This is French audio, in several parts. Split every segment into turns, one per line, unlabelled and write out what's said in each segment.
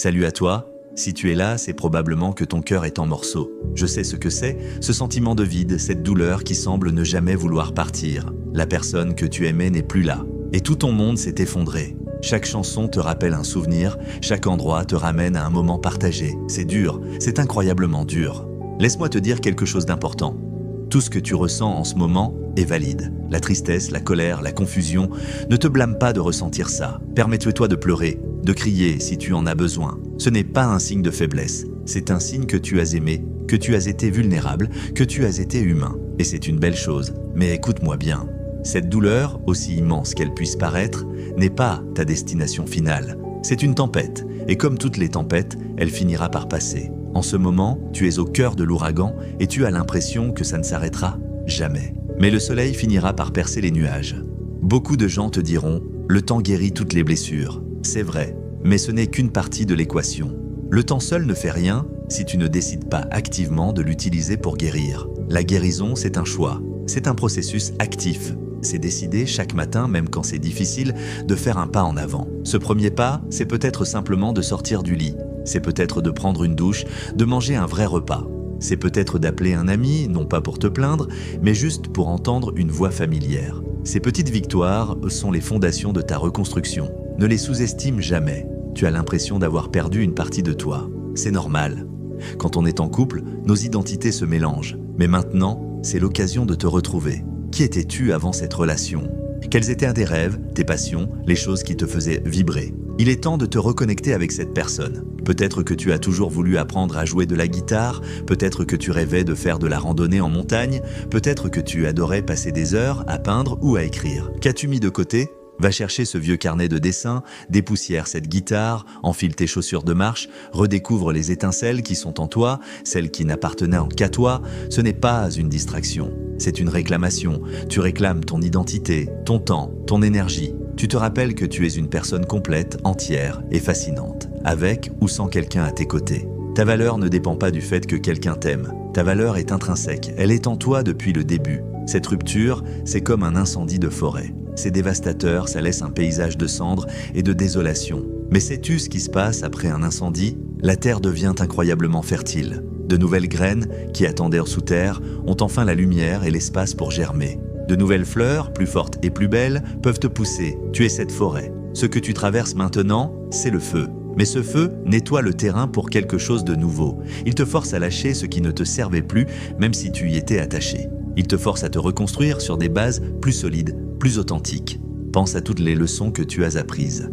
Salut à toi. Si tu es là, c'est probablement que ton cœur est en morceaux. Je sais ce que c'est, ce sentiment de vide, cette douleur qui semble ne jamais vouloir partir. La personne que tu aimais n'est plus là. Et tout ton monde s'est effondré. Chaque chanson te rappelle un souvenir, chaque endroit te ramène à un moment partagé. C'est dur, c'est incroyablement dur. Laisse-moi te dire quelque chose d'important. Tout ce que tu ressens en ce moment est valide. La tristesse, la colère, la confusion, ne te blâme pas de ressentir ça. Permets-toi de pleurer, de crier si tu en as besoin. Ce n'est pas un signe de faiblesse, c'est un signe que tu as aimé, que tu as été vulnérable, que tu as été humain. Et c'est une belle chose. Mais écoute-moi bien. Cette douleur, aussi immense qu'elle puisse paraître, n'est pas ta destination finale. C'est une tempête, et comme toutes les tempêtes, elle finira par passer. En ce moment, tu es au cœur de l'ouragan et tu as l'impression que ça ne s'arrêtera jamais. Mais le soleil finira par percer les nuages. Beaucoup de gens te diront « le temps guérit toutes les blessures ». C'est vrai, mais ce n'est qu'une partie de l'équation. Le temps seul ne fait rien si tu ne décides pas activement de l'utiliser pour guérir. La guérison, c'est un choix, c'est un processus actif. C'est décider chaque matin, même quand c'est difficile, de faire un pas en avant. Ce premier pas, c'est peut-être simplement de sortir du lit. C'est peut-être de prendre une douche, de manger un vrai repas. C'est peut-être d'appeler un ami, non pas pour te plaindre, mais juste pour entendre une voix familière. Ces petites victoires sont les fondations de ta reconstruction. Ne les sous-estime jamais. Tu as l'impression d'avoir perdu une partie de toi. C'est normal. Quand on est en couple, nos identités se mélangent. Mais maintenant, c'est l'occasion de te retrouver. Qui étais-tu avant cette relation ? Quels étaient tes rêves, tes passions, les choses qui te faisaient vibrer ? Il est temps de te reconnecter avec cette personne. Peut-être que tu as toujours voulu apprendre à jouer de la guitare, peut-être que tu rêvais de faire de la randonnée en montagne, peut-être que tu adorais passer des heures à peindre ou à écrire. Qu'as-tu mis de côté ? Va chercher ce vieux carnet de dessin, dépoussière cette guitare, enfile tes chaussures de marche, redécouvre les étincelles qui sont en toi, celles qui n'appartenaient qu'à toi. Ce n'est pas une distraction, c'est une réclamation. Tu réclames ton identité, ton temps, ton énergie. Tu te rappelles que tu es une personne complète, entière et fascinante, avec ou sans quelqu'un à tes côtés. Ta valeur ne dépend pas du fait que quelqu'un t'aime. Ta valeur est intrinsèque, elle est en toi depuis le début. Cette rupture, c'est comme un incendie de forêt. C'est dévastateur, ça laisse un paysage de cendres et de désolation. Mais sais-tu ce qui se passe après un incendie ? La terre devient incroyablement fertile. De nouvelles graines, qui attendaient sous terre, ont enfin la lumière et l'espace pour germer. De nouvelles fleurs, plus fortes et plus belles, peuvent te pousser. Tu es cette forêt. Ce que tu traverses maintenant, c'est le feu. Mais ce feu nettoie le terrain pour quelque chose de nouveau. Il te force à lâcher ce qui ne te servait plus, même si tu y étais attaché. Il te force à te reconstruire sur des bases plus solides, plus authentiques. Pense à toutes les leçons que tu as apprises.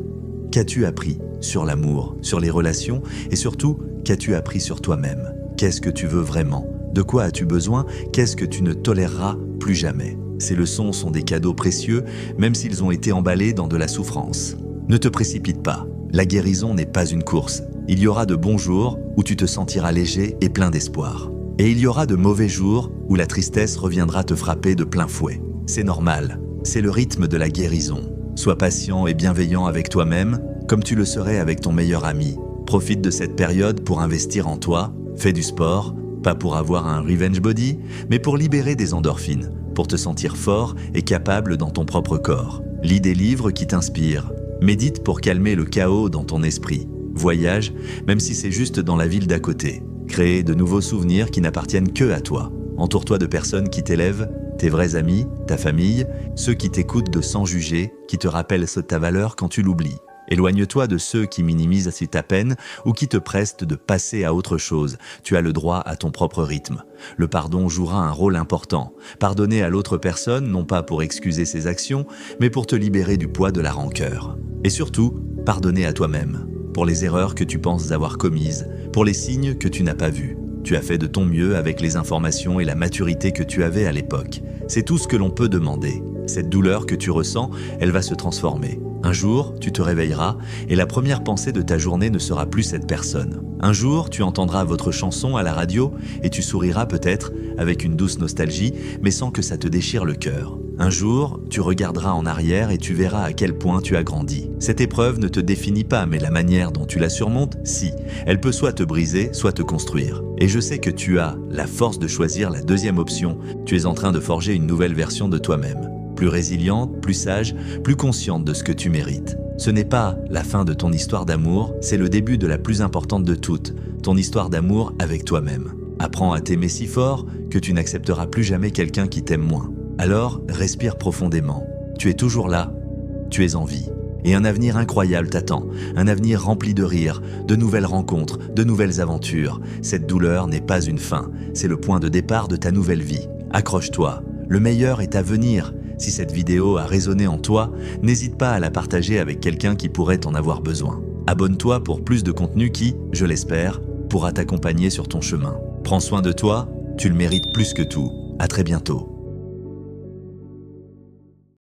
Qu'as-tu appris sur l'amour, sur les relations et surtout, qu'as-tu appris sur toi-même ? Qu'est-ce que tu veux vraiment ? De quoi as-tu besoin ? Qu'est-ce que tu ne toléreras plus jamais ? Ces leçons sont des cadeaux précieux, même s'ils ont été emballés dans de la souffrance. Ne te précipite pas. La guérison n'est pas une course. Il y aura de bons jours où tu te sentiras léger et plein d'espoir. Et il y aura de mauvais jours où la tristesse reviendra te frapper de plein fouet. C'est normal, c'est le rythme de la guérison. Sois patient et bienveillant avec toi-même, comme tu le serais avec ton meilleur ami. Profite de cette période pour investir en toi, fais du sport, pas pour avoir un revenge body, mais pour libérer des endorphines, pour te sentir fort et capable dans ton propre corps. Lis des livres qui t'inspirent, médite pour calmer le chaos dans ton esprit. Voyage, même si c'est juste dans la ville d'à côté. Crée de nouveaux souvenirs qui n'appartiennent que à toi. Entoure-toi de personnes qui t'élèvent, tes vrais amis, ta famille, ceux qui t'écoutent de sans juger, qui te rappellent ta valeur quand tu l'oublies. Éloigne-toi de ceux qui minimisent ta peine ou qui te pressent de passer à autre chose. Tu as le droit à ton propre rythme. Le pardon jouera un rôle important. Pardonner à l'autre personne, non pas pour excuser ses actions, mais pour te libérer du poids de la rancœur. Et surtout, pardonner à toi-même. Pour les erreurs que tu penses avoir commises, pour les signes que tu n'as pas vus. Tu as fait de ton mieux avec les informations et la maturité que tu avais à l'époque. C'est tout ce que l'on peut demander. Cette douleur que tu ressens, elle va se transformer. Un jour, tu te réveilleras et la première pensée de ta journée ne sera plus cette personne. Un jour, tu entendras votre chanson à la radio et tu souriras peut-être avec une douce nostalgie, mais sans que ça te déchire le cœur. Un jour, tu regarderas en arrière et tu verras à quel point tu as grandi. Cette épreuve ne te définit pas, mais la manière dont tu la surmontes, si. Elle peut soit te briser, soit te construire. Et je sais que tu as la force de choisir la deuxième option. Tu es en train de forger une nouvelle version de toi-même. Plus résiliente, plus sage, plus consciente de ce que tu mérites. Ce n'est pas la fin de ton histoire d'amour, c'est le début de la plus importante de toutes, ton histoire d'amour avec toi-même. Apprends à t'aimer si fort que tu n'accepteras plus jamais quelqu'un qui t'aime moins. Alors, respire profondément. Tu es toujours là, tu es en vie. Et un avenir incroyable t'attend, un avenir rempli de rires, de nouvelles rencontres, de nouvelles aventures. Cette douleur n'est pas une fin, c'est le point de départ de ta nouvelle vie. Accroche-toi, le meilleur est à venir. Si cette vidéo a résonné en toi, n'hésite pas à la partager avec quelqu'un qui pourrait en avoir besoin. Abonne-toi pour plus de contenu qui, je l'espère, pourra t'accompagner sur ton chemin. Prends soin de toi, tu le mérites plus que tout. À très bientôt.